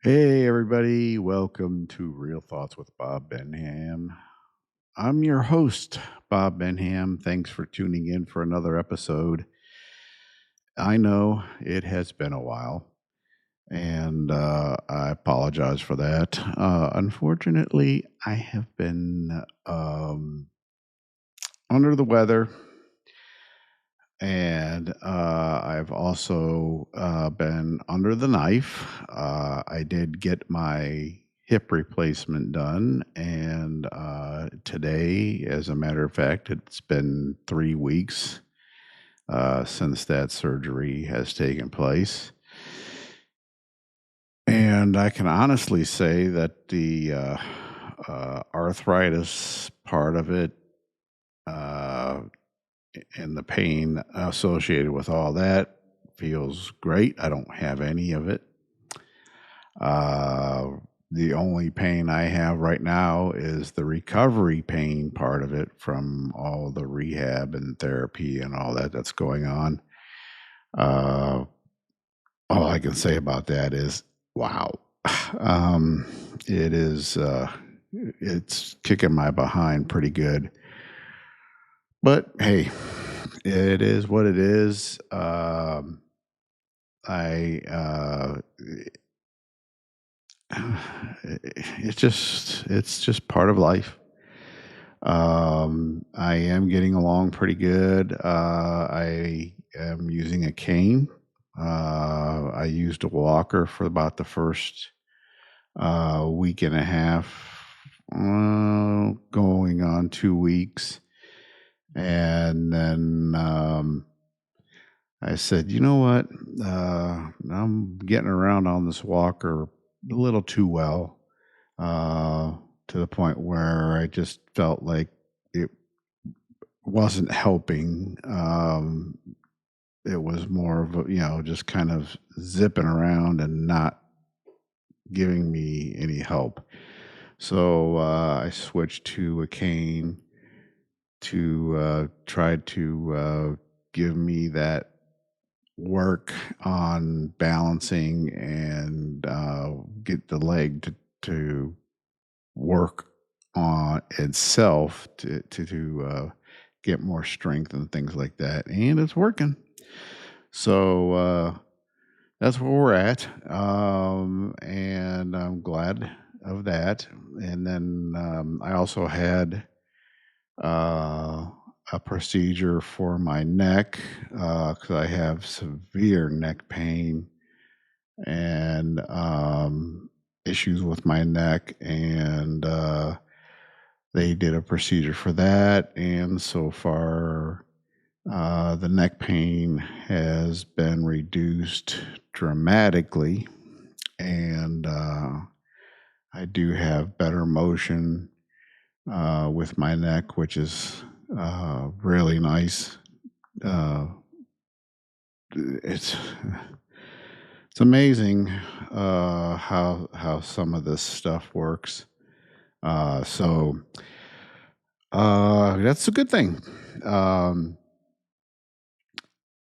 Hey, everybody. Welcome to Real Thoughts with Bob Benham. I'm your host, Bob Benham. Thanks for tuning in for another episode. I know it has been a while, and I apologize for that. Unfortunately, I have been under the weather, and I've also been under the knife. I did get my hip replacement done, and today, as a matter of fact, it's been 3 weeks since that surgery has taken place. And I can honestly say that the arthritis part of it uh, and the pain associated with all that feels great. I don't have any of it. Uh, the only pain I have right now is the recovery pain part of it from all the rehab and therapy and all that that's going on. Uh, all I can say about that is, wow. Um, it is, it's kicking my behind pretty good. But hey, it is what it is. I it's just part of life. I am getting along pretty good. I am using a cane. I used a walker for about the first week and a half, going on 2 weeks, and then I said, you know what? I'm getting around on this walker a little too well, uh, to the point where I just felt like it wasn't helping. It was more of a, just kind of zipping around and not giving me any help. So I switched to a cane to try to give me that work on balancing and get the leg to work on itself to get more strength and things like that, and it's working. So that's where we're at, and I'm glad of that. And then I also had uh, a procedure for my neck because I have severe neck pain and issues with my neck, and they did a procedure for that. And so far, the neck pain has been reduced dramatically, and I do have better motion with my neck, which is really nice. Uh, it's it's amazing how some of this stuff works. So that's a good thing. Um,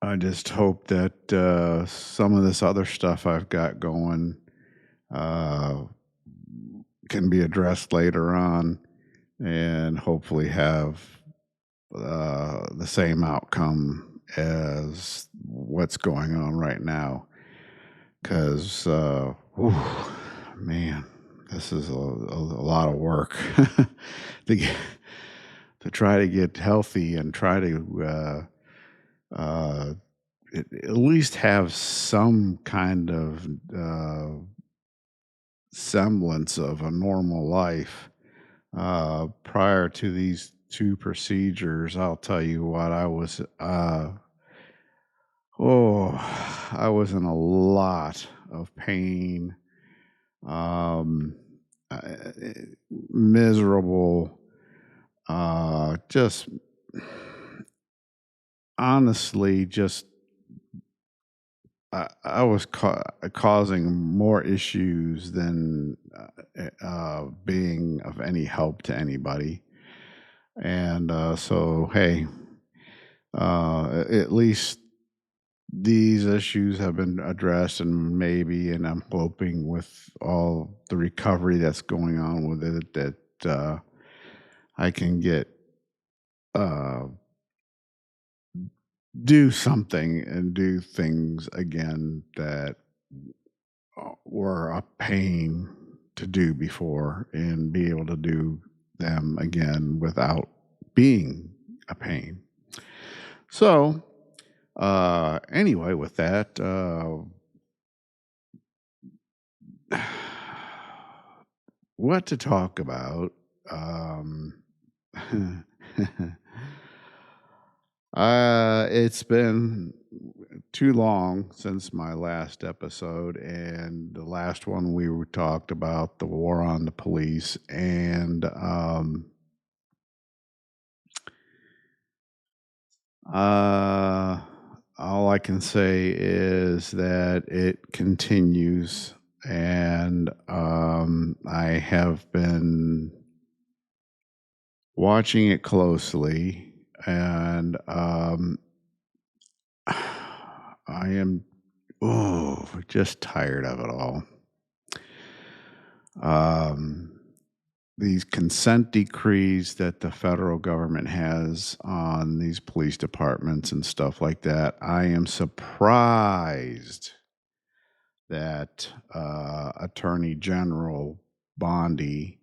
I just hope that some of this other stuff I've got going uh, can be addressed later on, and hopefully have the same outcome as what's going on right now. Because, man, this is a lot of work to get, to try to get healthy and try to uh, at least have some kind of semblance of a normal life. Prior to these two procedures, I'll tell you what, oh, I was in a lot of pain, um, uh, miserable, just honestly, just I was causing more issues than being of any help to anybody. And so, hey, at least these issues have been addressed, and maybe, and I'm hoping with all the recovery that's going on with it, that I can get uh, do something and do things again that were a pain to do before, and be able to do them again without being a pain. So, anyway, with that, what to talk about? Um, it's been too long since my last episode, and the last one talked about the war on the police, and uh, all I can say is that it continues, and I have been watching it closely, and I am just tired of it all. Um, these consent decrees that the federal government has on these police departments and stuff like that, I am surprised that Attorney General Bondi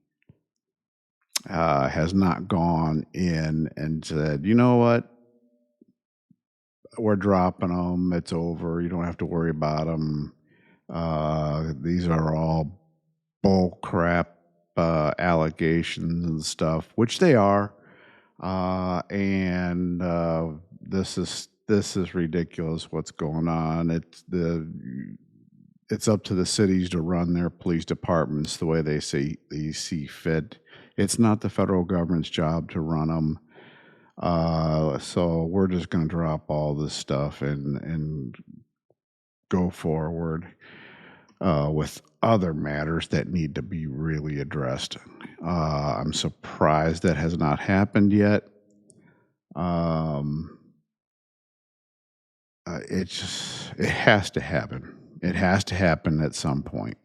has not gone in and said, you know what, we're dropping them. It's over. You don't have to worry about them. These are all bull crap allegations and stuff, which they are. And this is ridiculous. What's going on? It's up to the cities to run their police departments the way they see fit. It's not the federal government's job to run them. So we're just going to drop all this stuff and go forward with other matters that need to be really addressed. I'm surprised that has not happened yet. Um, it has to happen. It has to happen at some point.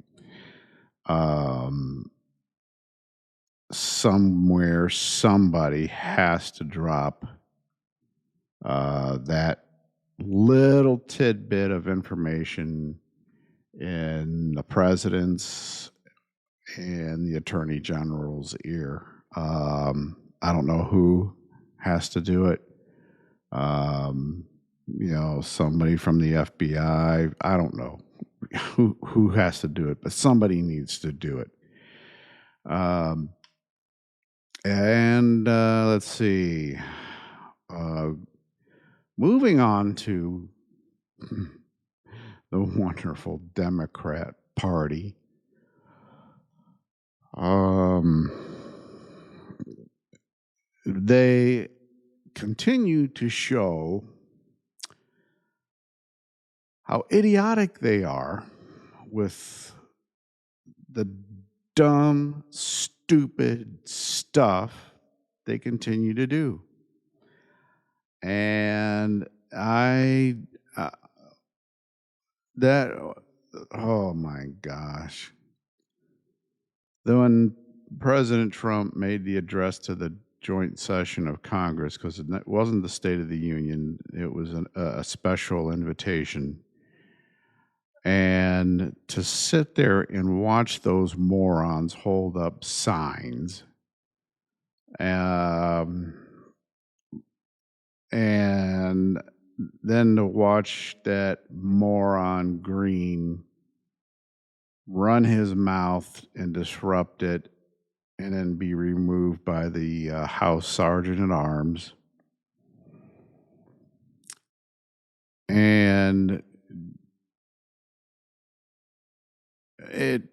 Um, somewhere, somebody has to drop that little tidbit of information in the president's and the attorney general's ear. I don't know who has to do it. Um, somebody from the FBI. I don't know who has to do it, but somebody needs to do it. Um, and let's see. Uh, moving on to the wonderful Democrat Party. Um, they continue to show how idiotic they are with the dumb, stupid stuff they continue to do. And that, oh my gosh. When President Trump made the address to the joint session of Congress, because it wasn't the State of the Union, it was a special invitation. And to sit there and watch those morons hold up signs, um, and then to watch that moron Green run his mouth and disrupt it, and then be removed by the House Sergeant at Arms. And it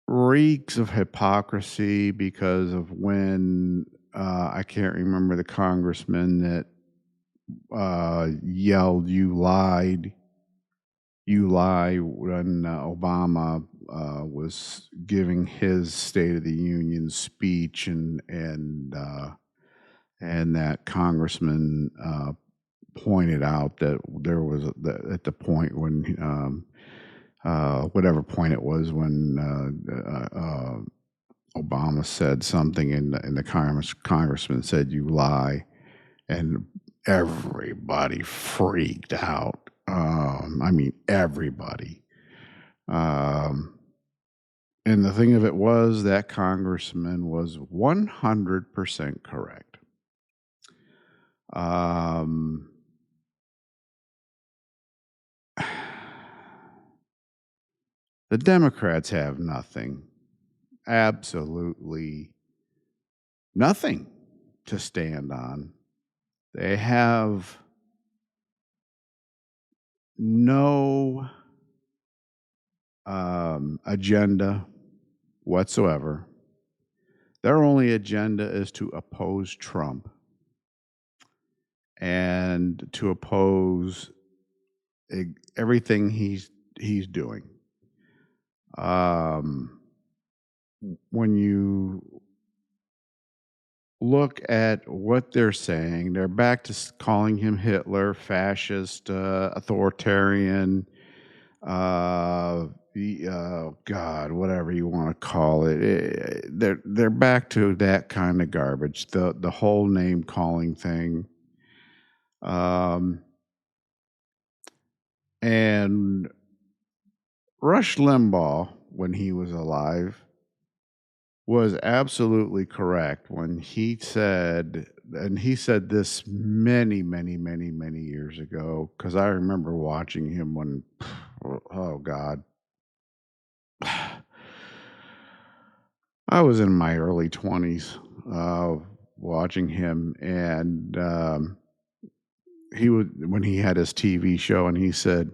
reeks of hypocrisy because of when I can't remember the congressman that yelled, "You lied. You lie," when Obama was giving his State of the Union speech, and that congressman pointed out that there was at the point when whatever point it was when Obama said something, and the congressman said, "You lie," and everybody freaked out. I mean, everybody. Um, and the thing of it was that congressman was 100% correct. Um, the Democrats have nothing, absolutely nothing to stand on. They have no agenda whatsoever. Their only agenda is to oppose Trump and to oppose everything he's doing. When you look at what they're saying, they're back to calling him Hitler, fascist, authoritarian, God, whatever you want to call it. They're back to that kind of garbage. The whole name calling thing. And Rush Limbaugh, when he was alive, was absolutely correct when he said, and he said this many, many, many, many years ago, because I remember watching him when, oh God, I was in my early 20s watching him, and he would, when he had his TV show, and he said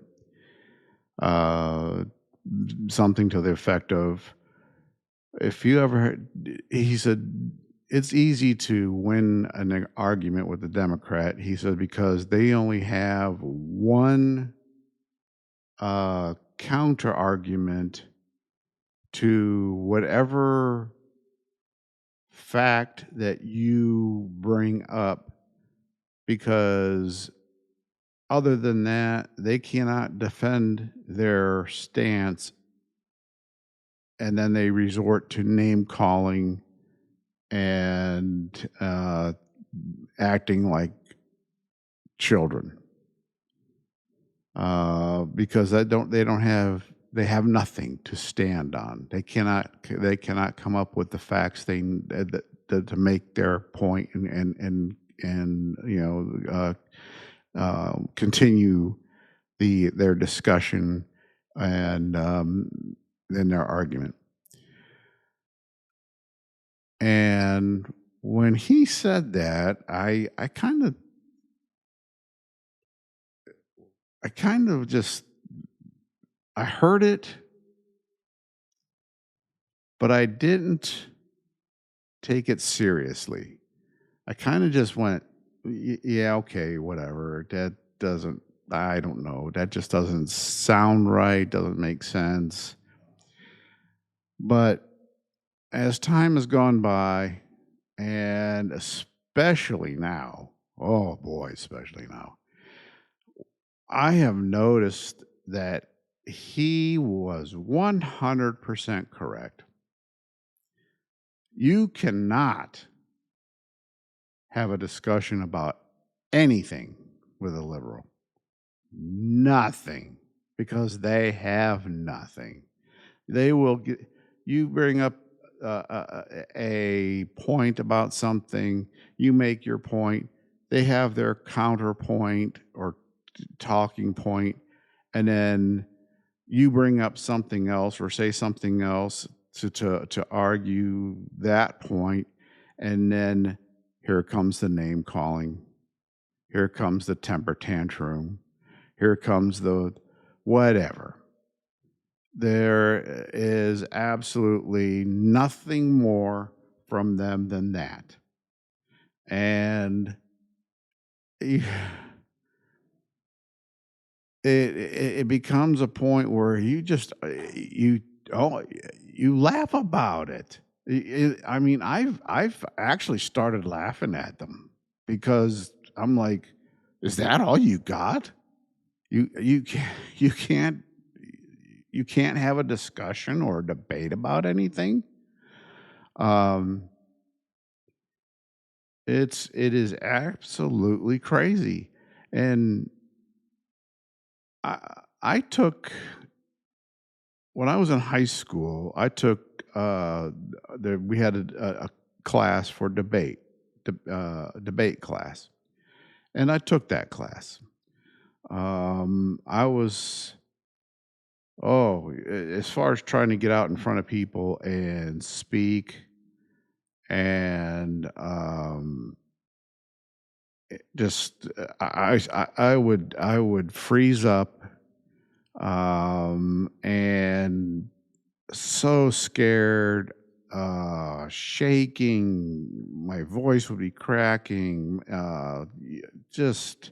something to the effect of, if you ever, he said, it's easy to win an argument with the Democrat. He said, because they only have one counter argument to whatever fact that you bring up, because other than that, they cannot defend their stance, and then they resort to name calling and acting like children, because they have nothing to stand on. They cannot come up with the facts to make their point and continue their discussion and their argument. And when he said that, I kind of just, I heard it, but I didn't take it seriously. I kind of just went, yeah, okay, whatever. I don't know. That just doesn't sound right, doesn't make sense. But as time has gone by, and especially now, oh boy, especially now, I have noticed that he was 100% correct. You cannot have a discussion about anything with a liberal. Nothing. Because they have nothing. They will you bring up a point about something, you make your point, they have their counterpoint or talking point, and then you bring up something else or say something else to argue that point, and then here comes the name calling, here comes the temper tantrum, here comes the whatever. There is absolutely nothing more from them than that. And it becomes a point where you just you laugh about it. I mean, I've actually started laughing at them, because I'm like, Is that all you got? You can't you can't you can't have a discussion or a debate about anything? Um, it is absolutely crazy. And I I took when I was in high school, I took we had a class for debate class, and I took that class. I was as far as trying to get out in front of people and speak, and just I would freeze up, and so scared, shaking, my voice would be cracking, just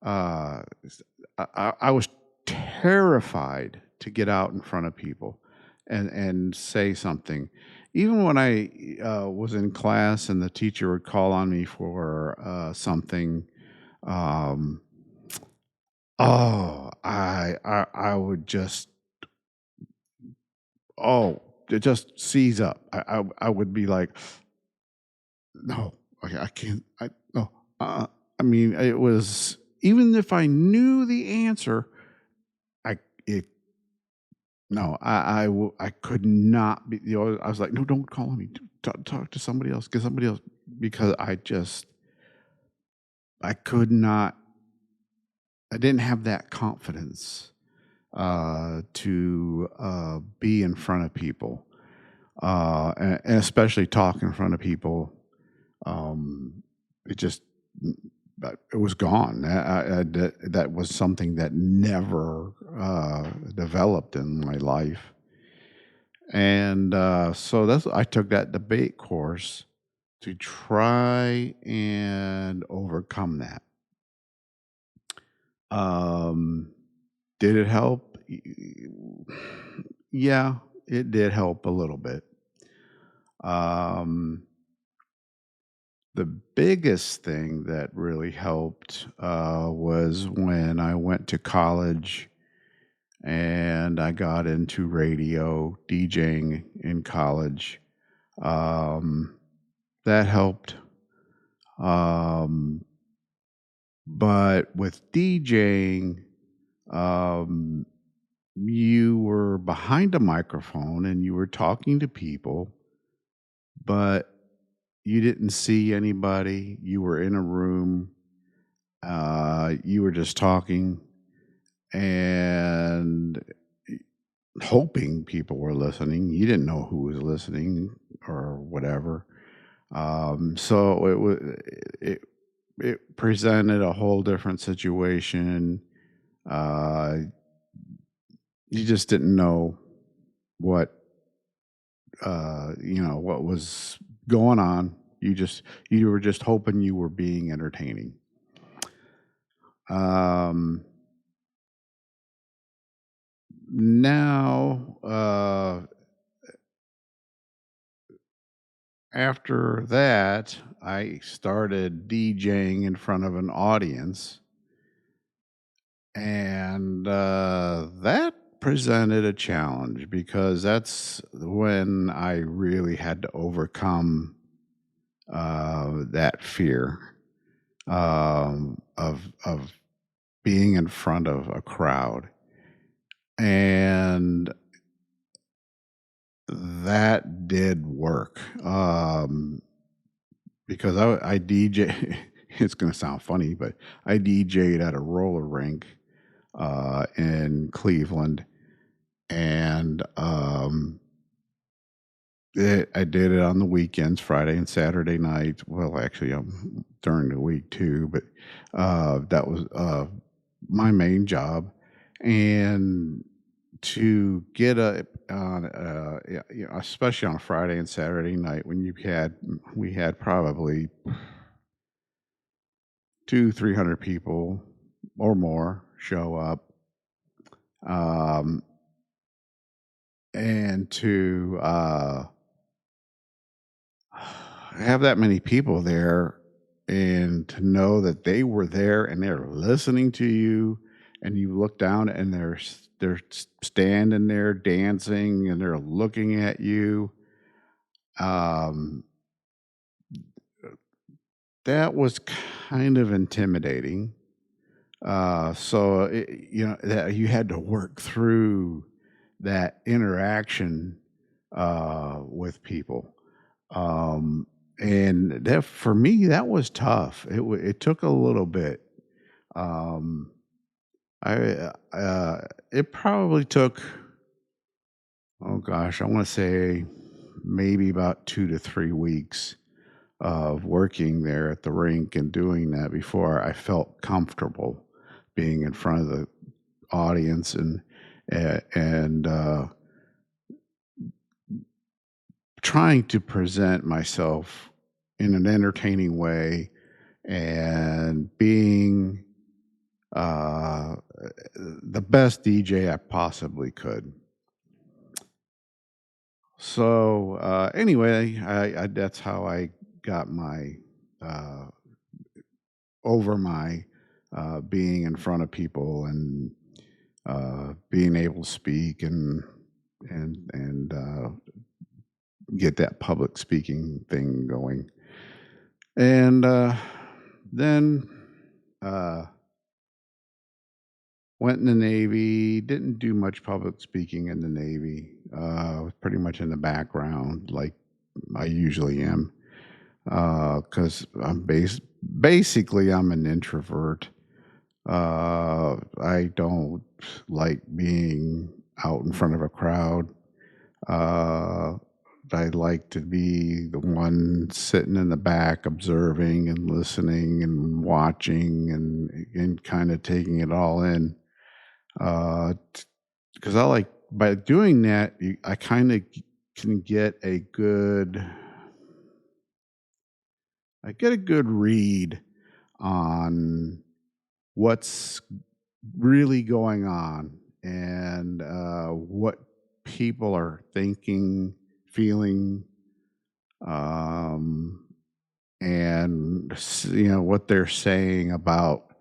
I was terrified to get out in front of people and say something. Even when I was in class and the teacher would call on me for something, um, I would just it just seize up. I would be like, no, I can't. I no. I mean, it was even if I knew the answer, I it no, I could not be. I was like, no, don't call me. Talk to somebody else. Get somebody else because I could not. I didn't have that confidence to be in front of people, and especially talk in front of people. Um, it just but it was gone. That was something that never developed in my life, and so that's I took that debate course to try and overcome that. Um, did it help? Yeah, it did help a little bit. Um, the biggest thing that really helped was when I went to college and I got into radio DJing in college. Um, that helped. Um, but with DJing, um, you were behind a microphone and you were talking to people, but you didn't see anybody. You were in a room. You were just talking and hoping people were listening. You didn't know who was listening or whatever. So it it presented a whole different situation. Uh, you just didn't know what what was going on. You were just hoping you were being entertaining. Um, now after that, I started DJing in front of an audience, and that presented a challenge because that's when I really had to overcome that fear of being in front of a crowd, and that did work because I DJ. It's going to sound funny, but I DJ'd at a roller rink in Cleveland, and I did it on the weekends, Friday and Saturday nights. Well, actually, during the week too, but that was my main job. And to get a on, especially on a Friday and Saturday night when we had probably 300 people or more show up, um, and to have that many people there and to know that they were there and they're listening to you, and you look down and they're standing there dancing and they're looking at you. Um, that was kind of intimidating. So that you had to work through that interaction with people. Um, and that for me, that was tough. It took a little bit. Um, it probably took, oh gosh, I want to say maybe about 2 to 3 weeks of working there at the rink and doing that before I felt comfortable being in front of the audience and trying to present myself in an entertaining way and being uh, the best DJ I possibly could. So anyway, I that's how I got my uh, over my being in front of people and being able to speak and get that public speaking thing going. And then uh, went in the Navy. Didn't do much public speaking in the Navy. Was pretty much in the background, like I usually am, because basically I'm an introvert. I don't like being out in front of a crowd. Uh, I like to be the one sitting in the back, observing and listening and watching and kind of taking it all in. Because I like by doing that, I kind of can get a good read on what's really going on and what people are thinking, feeling, um, and what they're saying about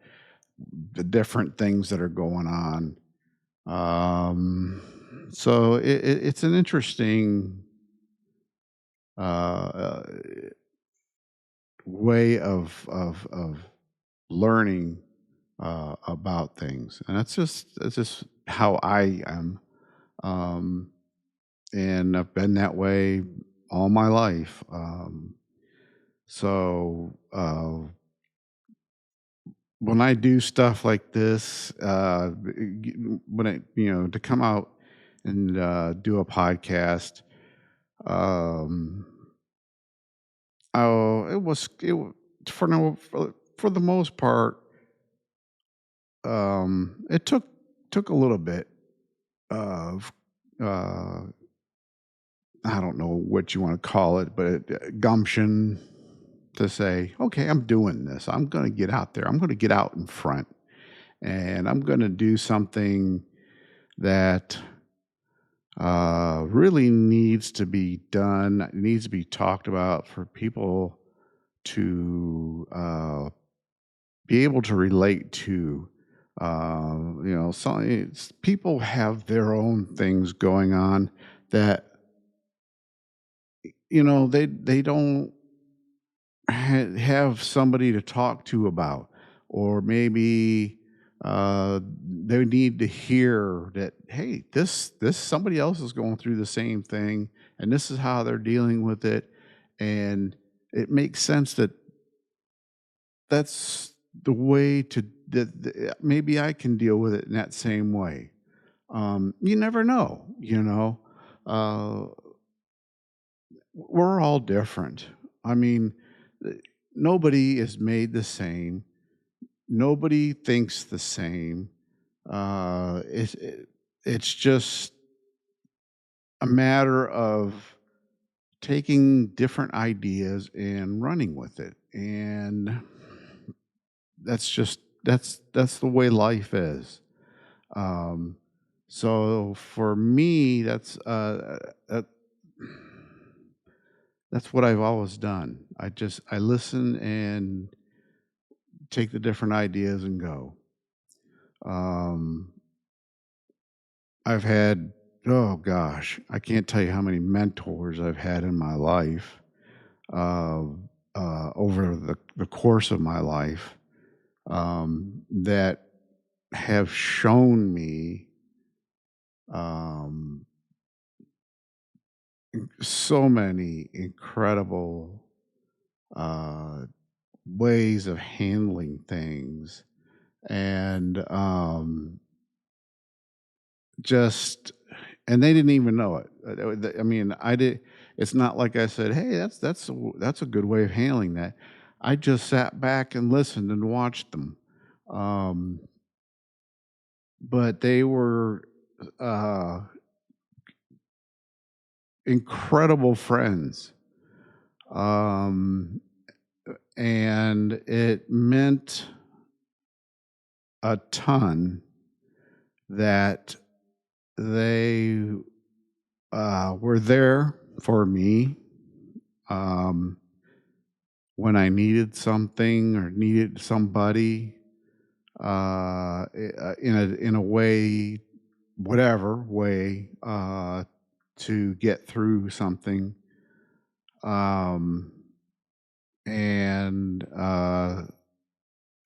the different things that are going on. So it's an interesting uh, way of learning about things, and that's just how I am, um, and I've been that way all my life. So when I do stuff like this, when I to come out and do a podcast, um, oh, for no for the most part, it took a little bit of uh, I don't know what you want to call it, but gumption to say, okay, I'm doing this. I'm going to get out there. I'm going to get out in front, and I'm going to do something that really needs to be done, needs to be talked about for people to be able to relate to. People have their own things going on that they don't have somebody to talk to about, or maybe they need to hear that, hey, this somebody else is going through the same thing, and this is how they're dealing with it, and it makes sense that that's the way to maybe I can deal with it in that same way. You never know, uh, we're all different. I mean, uh, nobody is made the same. Nobody thinks the same. It's just a matter of taking different ideas and running with it, and that's the way life is. Um, so for me, that's what I've always done. I listen, and take the different ideas and go. Um, I've had, oh gosh, I can't tell you how many mentors I've had in my life, uh, over the course of my life, that have shown me, um, so many incredible, uh, ways of handling things. And just and they didn't even know it. I mean, I did. It's not like I said, "Hey, that's a good way of handling that." I just sat back and listened and watched them. Um, but they were, uh, incredible friends, um, and it meant a ton that they, were there for me, um, when I needed something or needed somebody, in a way, whatever way, to get through something, um, and uh,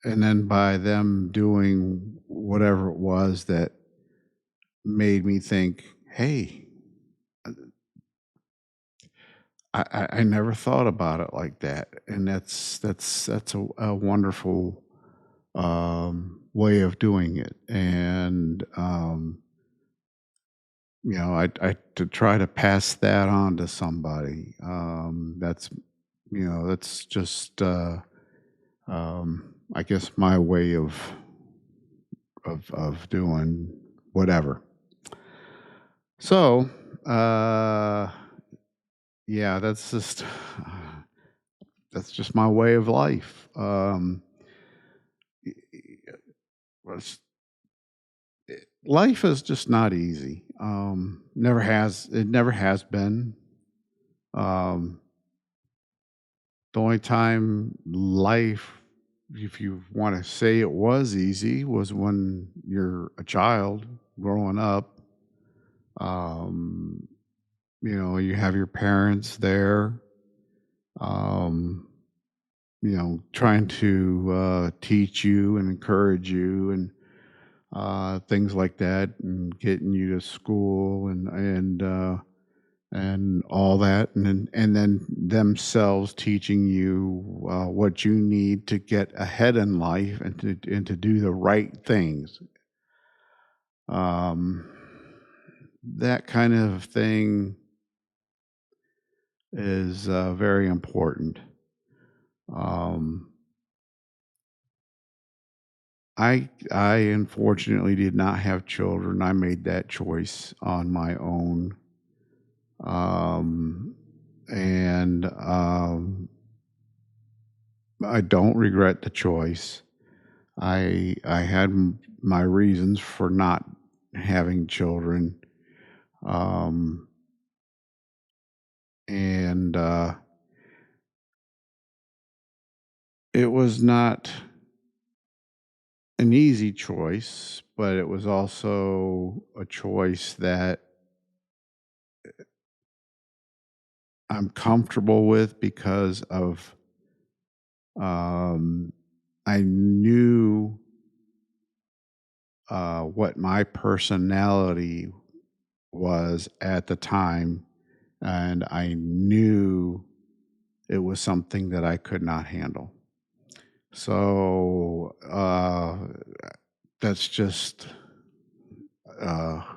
and then by them doing whatever it was that made me think, hey, I never thought about it like that, and that's a wonderful, way of doing it. And I to try to pass that on to somebody. That's just, I guess, my way of doing whatever. So, yeah, that's just my way of life. Y- y- was- Life is just not easy. Never has been. Um, the only time life, if you want to say it was easy, was when you're a child growing up. Um, you have your parents there, um, trying to, teach you and encourage you and, things like that, and getting you to school and all that, and then themselves teaching you, what you need to get ahead in life and to do the right things. Um, that kind of thing is, very important. Um, I unfortunately did not have children. I made that choice on my own, um, and I don't regret the choice. I had my reasons for not having children, um, and it was not an easy choice, but it was also a choice that I'm comfortable with because of, um, I knew, what my personality was at the time, and I knew it was something that I could not handle. So, that's just,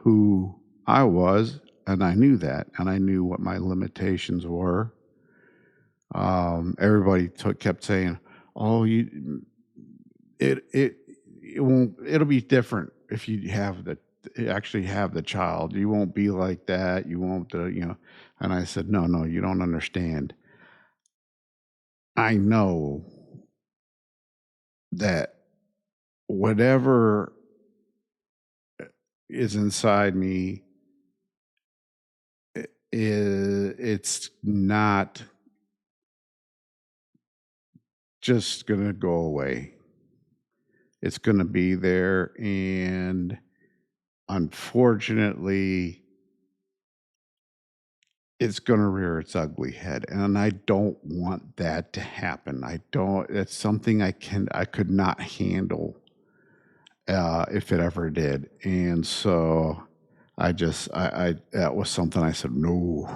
who I was, and I knew that, and I knew what my limitations were. Everybody kept saying, "Oh, it it it won't. It'll be different if you actually have the child. You won't be like that. You won't, And I said, "No, no, you don't understand. I know that whatever is inside me, it's not just gonna go away. It's going to be there. And unfortunately, it's going to rear its ugly head. And I don't want that to happen. I don't, it's something I could not handle if it ever did. And so I that was something I said, no,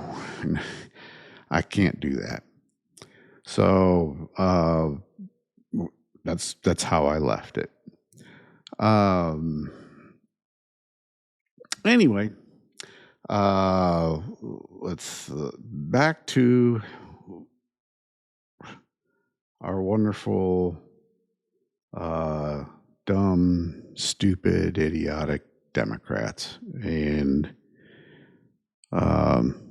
I can't do that. So that's how I left it. Um, anyway, let's back to our wonderful, uh, dumb, stupid, idiotic Democrats and um,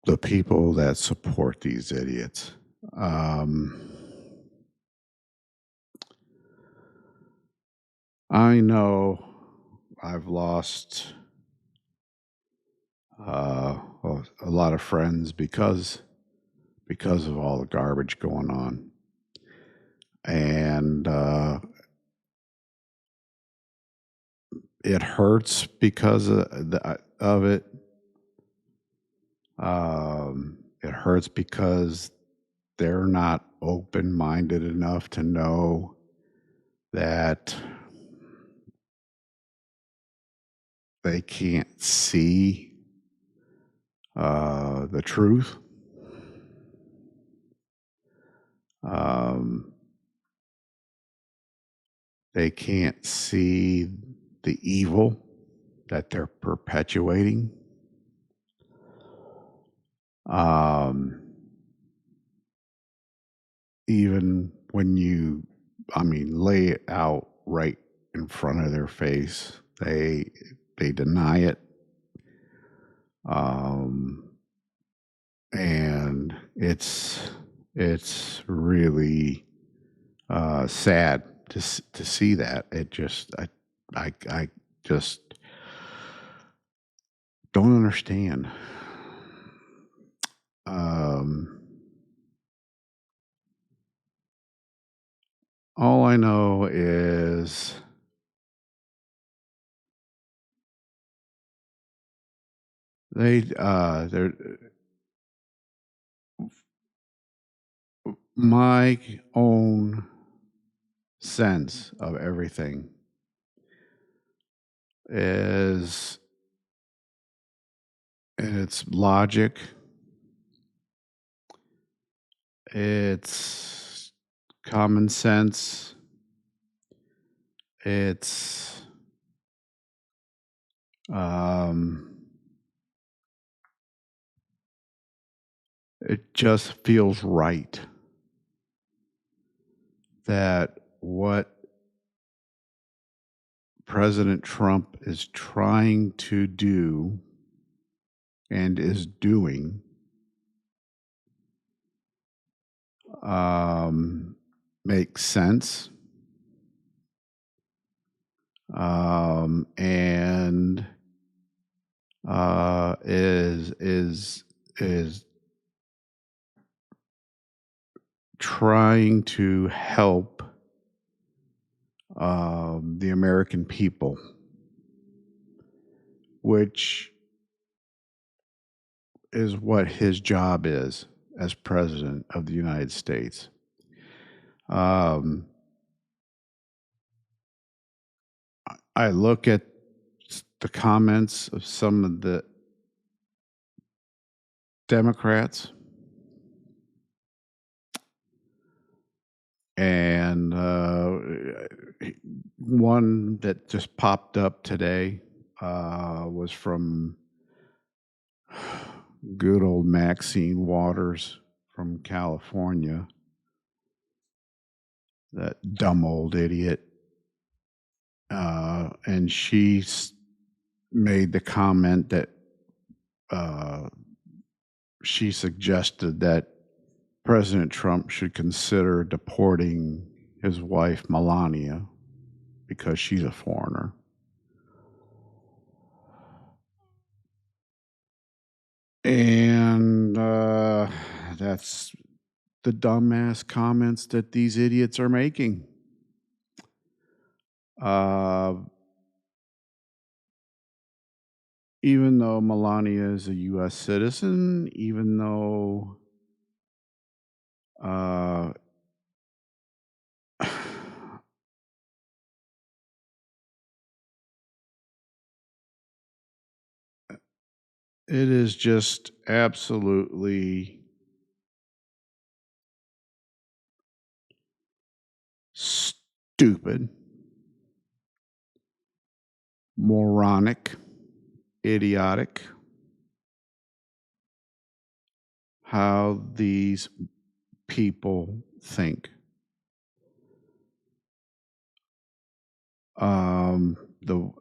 the people that support these idiots. Um, I know I've lost a lot of friends because of all the garbage going on, and it hurts because of it. It hurts because they're not open minded enough to know that they can't see the truth. Um, they can't see the evil that they're perpetuating. Um, even when lay it out right in front of their face, they deny it. Um, and it's really sad to see that. It just I just don't understand. Um, all I know is they're my own sense of everything is its logic, it's common sense, it's um, it just feels right that what President Trump is trying to do and is doing um, makes sense, and is trying to help the American people, which is what his job is as president of the United States. Um, I look at the comments of some of the Democrats, and one that just popped up today was from good old Maxine Waters from California, that dumb old idiot. And made the comment that uh, she suggested that President Trump should consider deporting his wife, Melania, because she's a foreigner. And that's the dumbass comments that these idiots are making. Uh, even though Melania is a U.S. citizen, even though uh, it is just absolutely stupid, moronic, idiotic how these people think. The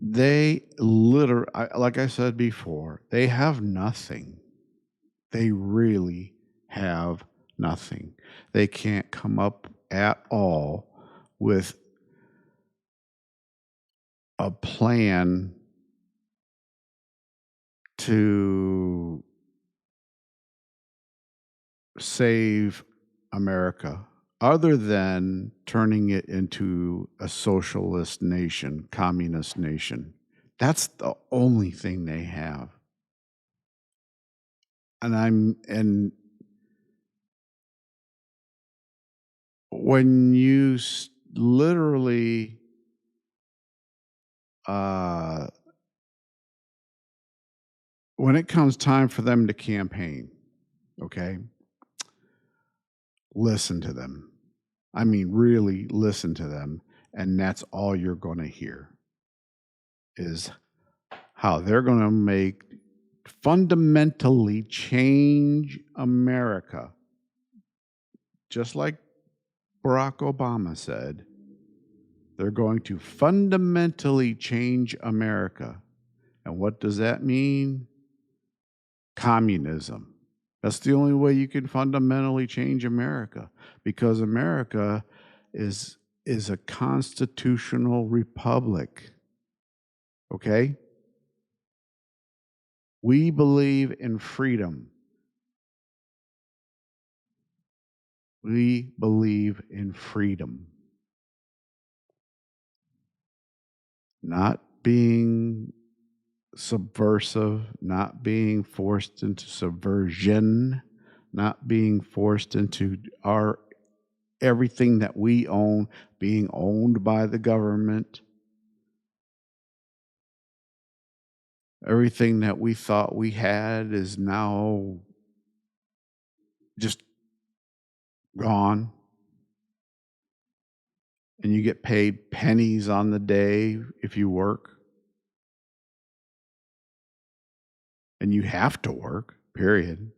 They literally, like I said before, they have nothing. They really have nothing. They can't come up at all with a plan to save America other than turning it into a socialist nation, communist nation. That's the only thing they have. And when you literally uh, when it comes time for them to campaign, okay, listen to them. I mean, really listen to them, and that's all you're going to hear is how they're going to make fundamentally change America, just like Barack Obama said. They're going to fundamentally change America. And what does that mean? Communism. That's the only way you can fundamentally change America, because America is a constitutional republic. Okay? We believe in freedom. We believe in freedom. Not being subversive, not being forced into subversion, not being forced into our everything that we own being owned by the government. Everything that we thought we had is now just gone. And you get paid pennies on the day if you work. And you have to work, period.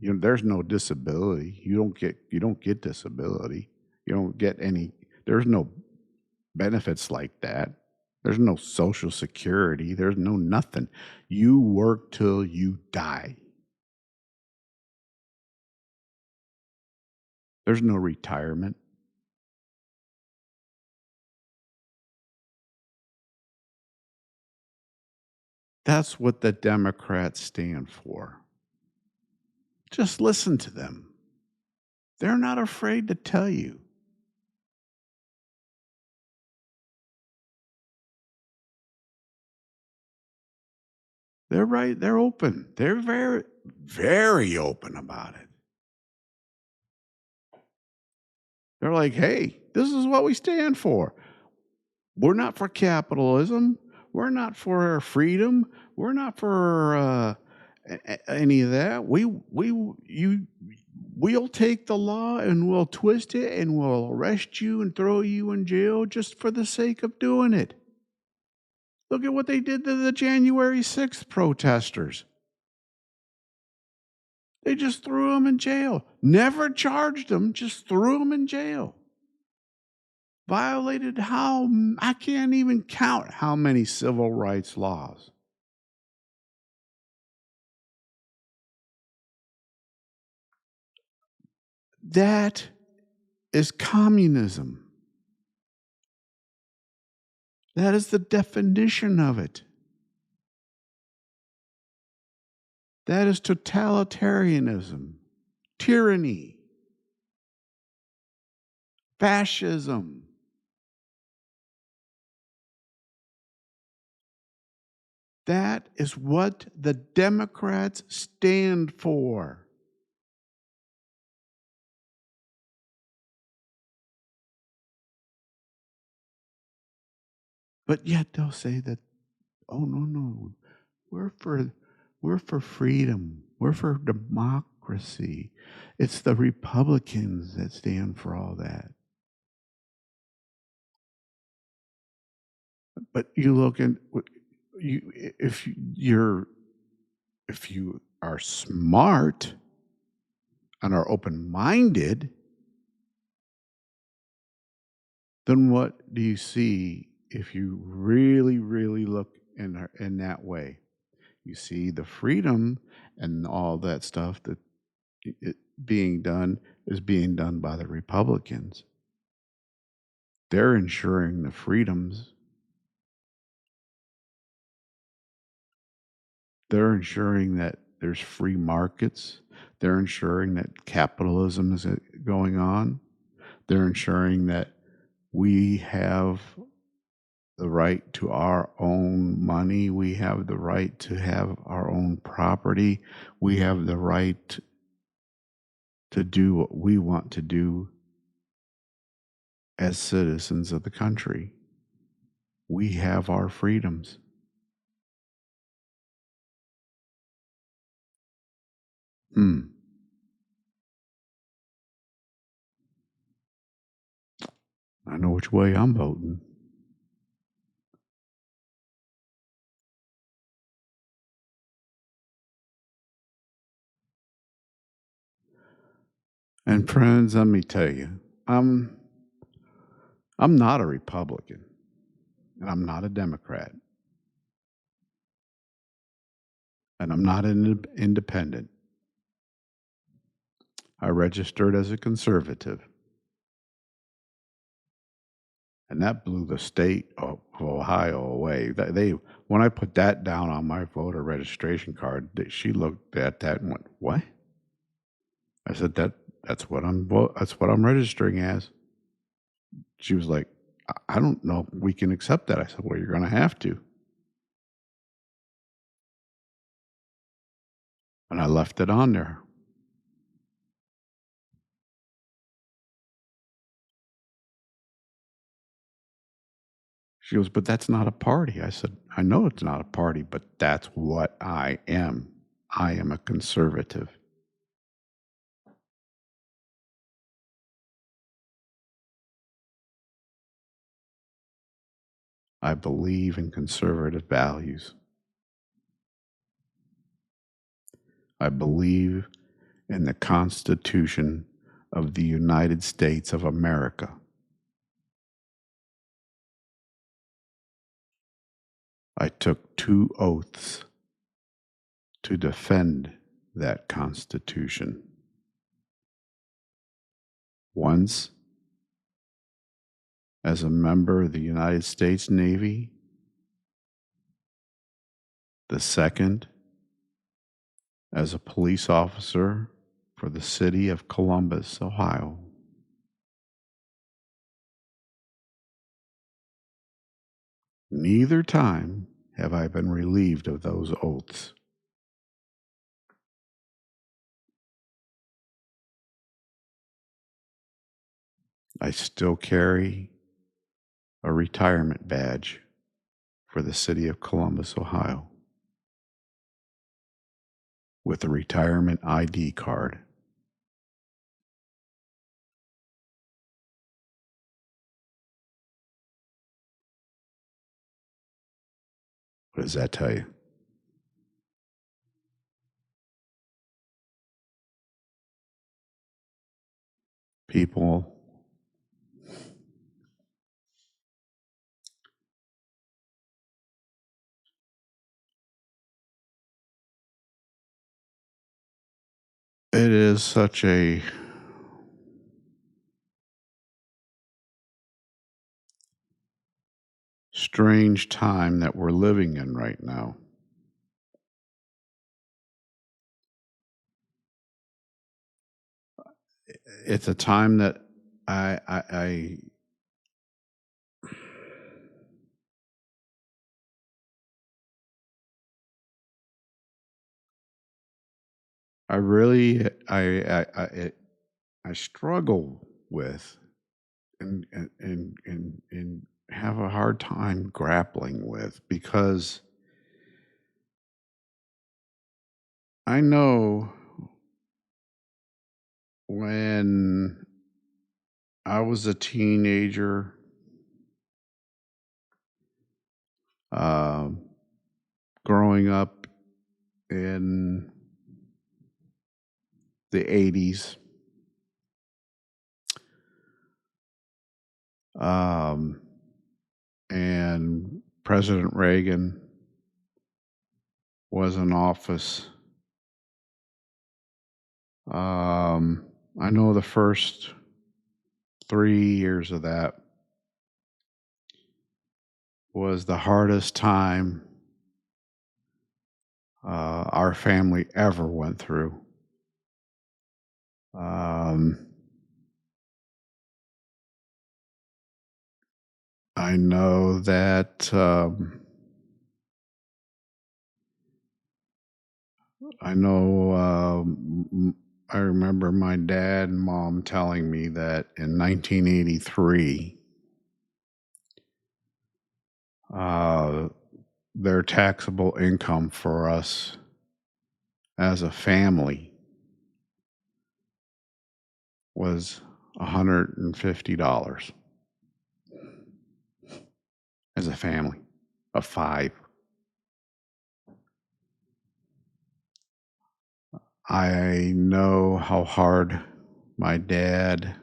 There's no disability. You don't get disability. You don't get any, there's no benefits like that. There's no social security. There's no nothing. You work till you die. There's no retirement. That's what the Democrats stand for. Just listen to them. They're not afraid to tell you. They're right. They're open. They're very, very open about it. They're like, hey, this is what we stand for. We're not for capitalism. We're not for freedom. We're not for any of that. We'll take the law and we'll twist it and we'll arrest you and throw you in jail just for the sake of doing it. Look at what they did to the January 6th protesters. They just threw them in jail. Never charged them, just threw them in jail. Violated I can't even count how many civil rights laws. That is communism. That is the definition of it. That is totalitarianism, tyranny, fascism. That is what the Democrats stand for. But yet they'll say that, oh no, no, we're for we're for freedom. We're for democracy. It's the Republicans that stand for all that. But you look and you if you are smart and are open-minded, then what do you see if you really, really look in that way? You see the freedom and all that stuff that it being done is being done by the Republicans. They're ensuring the freedoms. They're ensuring that there's free markets. They're ensuring that capitalism is going on. They're ensuring that we have the right to our own money. We have the right to have our own property. We have the right to do what we want to do as citizens of the country. We have our freedoms. Hmm. I know which way I'm voting. And friends, let me tell you, I'm not a Republican and I'm not a Democrat and I'm not an independent. I registered as a conservative, and that blew the state of Ohio away. They when I put that down on my voter registration card, she looked at that and went, "What?" I said, that's what I'm registering as." She was like, I don't know if we can accept that." I said, "Well, you're going to have to." And I left it on there. She goes, "But that's not a party." I said, "I know it's not a party, but that's what I am. I am a conservative. I believe in conservative values. I believe in the Constitution of the United States of America. I took 2 oaths to defend that Constitution. Once as a member of the United States Navy, the second as a police officer for the city of Columbus, Ohio. Neither time have I been relieved of those oaths. I still carry a retirement badge for the city of Columbus, Ohio, with a retirement ID card. What does that tell you? People, it is such a strange time that we're living in right now. It's a time that I I really I struggle with and have a hard time grappling with because I know when I was a teenager, um, growing up in the 80s, um, and President Reagan was in office. Um, I know the first 3 years of that was the hardest time our family ever went through. Um, I know that I know I remember my dad and mom telling me that in 1983, uh, their taxable income for us as a family was $150 as a family of five. I know how hard my dad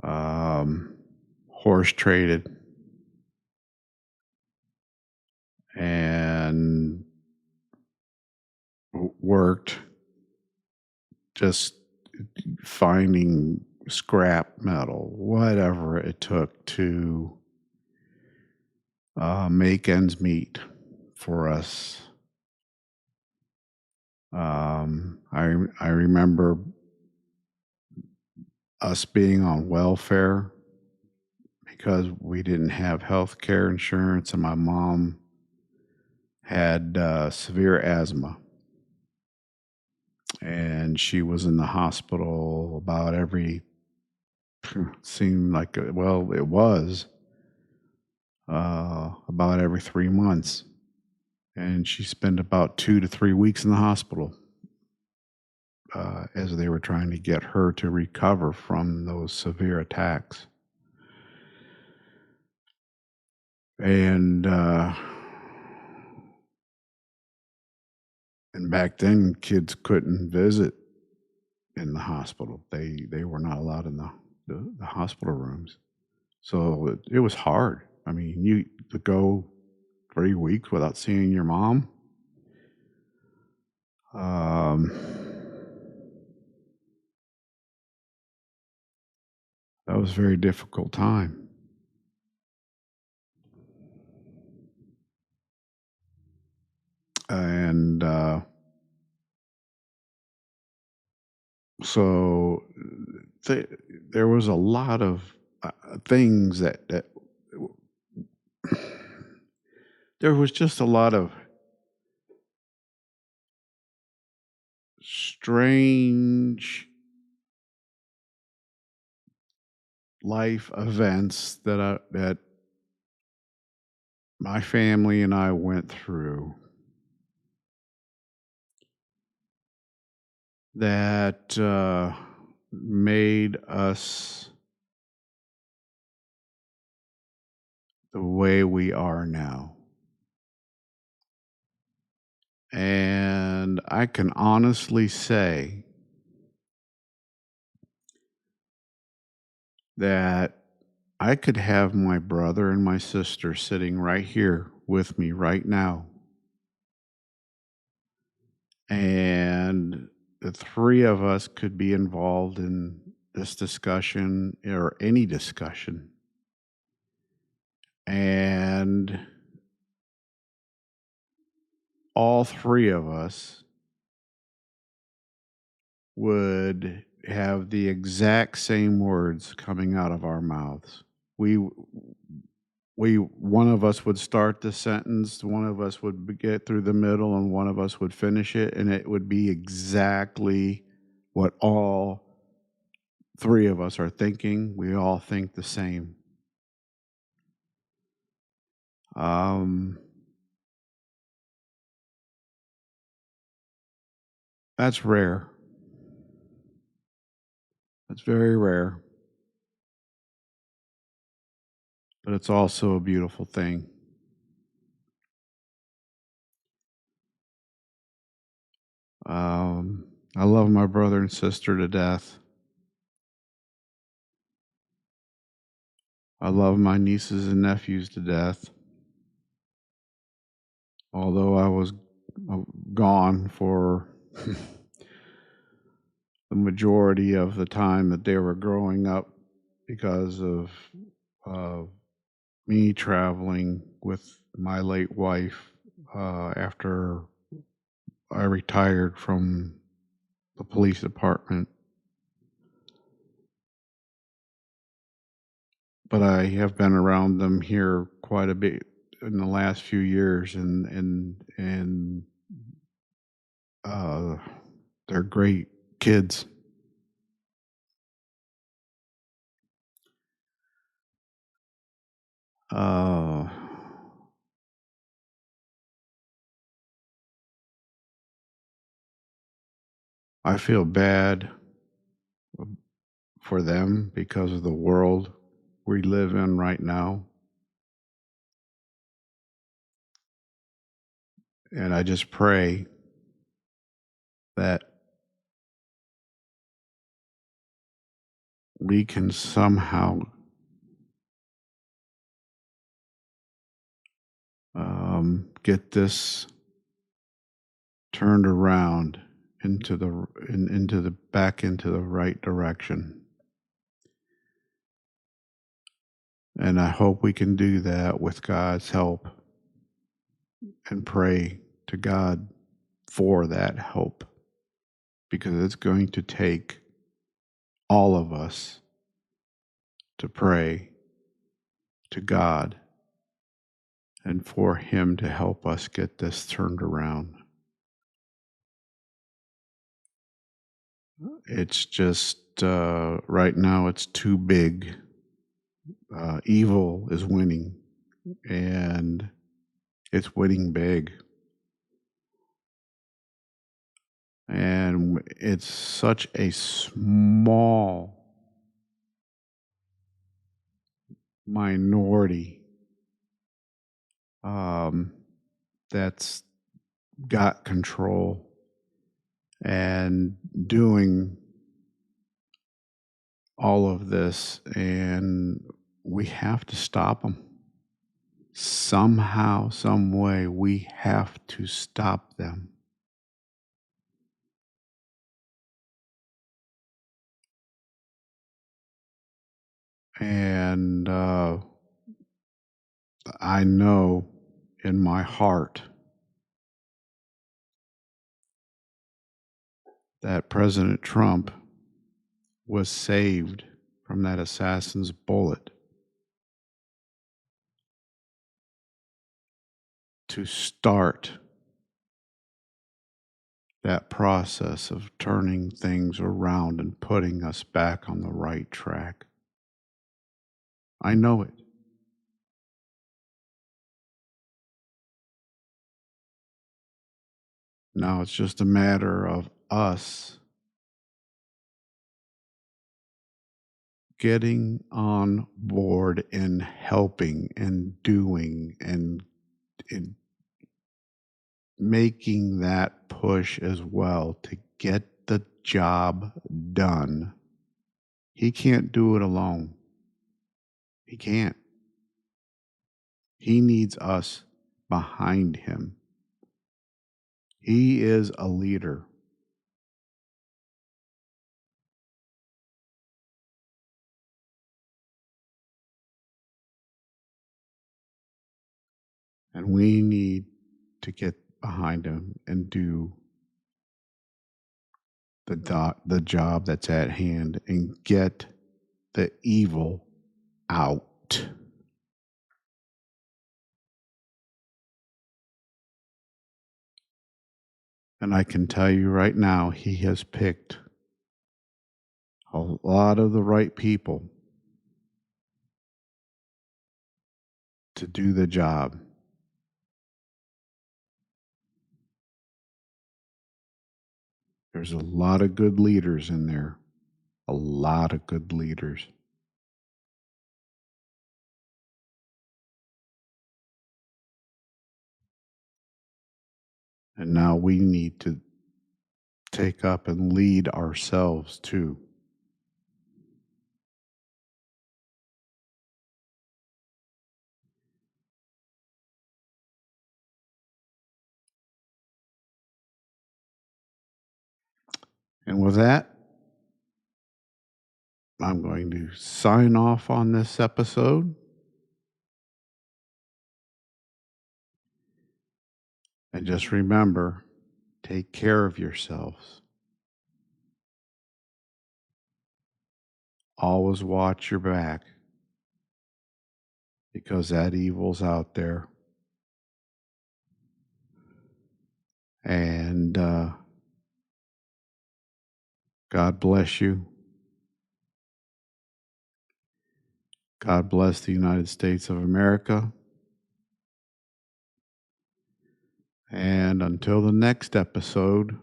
um, horse traded and worked just finding scrap metal, whatever it took to make ends meet for us. I remember us being on welfare because we didn't have health care insurance, and my mom had severe asthma, and she was in the hospital about every seemed like well, it was about every 3 months, and she spent about 2 to 3 weeks in the hospital as they were trying to get her to recover from those severe attacks. And and back then, kids couldn't visit in the hospital. They were not allowed in the hospital rooms, so it was hard. I mean, you to go 3 weeks without seeing your mom. Um, that was a very difficult time. And so th- there was a lot of things that there was just a lot of strange life events that my family and I went through that made us the way we are now. And I can honestly say that I could have my brother and my sister sitting right here with me right now. And the three of us could be involved in this discussion or any discussion. And all three of us would have the exact same words coming out of our mouths. We one of us would start the sentence, one of us would get through the middle, and one of us would finish it, and it would be exactly what all three of us are thinking. We all think the same. That's rare. That's very rare, but it's also a beautiful thing. I love my brother and sister to death. I love my nieces and nephews to death. Although I was gone for the majority of the time that they were growing up because of me traveling with my late wife after I retired from the police department. But I have been around them here quite a bit in the last few years, and uh, they're great kids. Uh, I feel bad for them because of the world we live in right now. And I just pray that we can somehow get this turned around into the back into the right direction. And I hope we can do that with God's help, and pray to God for that help, because it's going to take all of us to pray to God and for Him to help us get this turned around. It's just right now it's too big. Evil is winning, and it's winning big. And it's such a small minority that's got control and doing all of this, and we have to stop them somehow, some way. We have to stop them. And I know in my heart that President Trump was saved from that assassin's bullet to start that process of turning things around and putting us back on the right track. I know it. Now it's just a matter of us getting on board and helping and doing and making that push as well to get the job done. He can't do it alone. He can't. He needs us behind him. He is a leader. And we need to get behind him and do the job that's at hand and get the evil out. And I can tell you right now, he has picked a lot of the right people to do the job. There's a lot of good leaders in there, a lot of good leaders. And now we need to take up and lead ourselves too. And with that, I'm going to sign off on this episode. And just remember, take care of yourselves. Always watch your back because that evil's out there. And God bless you. God bless the United States of America. And until the next episode,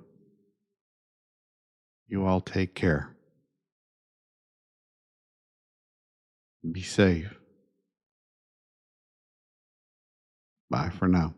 you all take care. Be safe. Bye for now.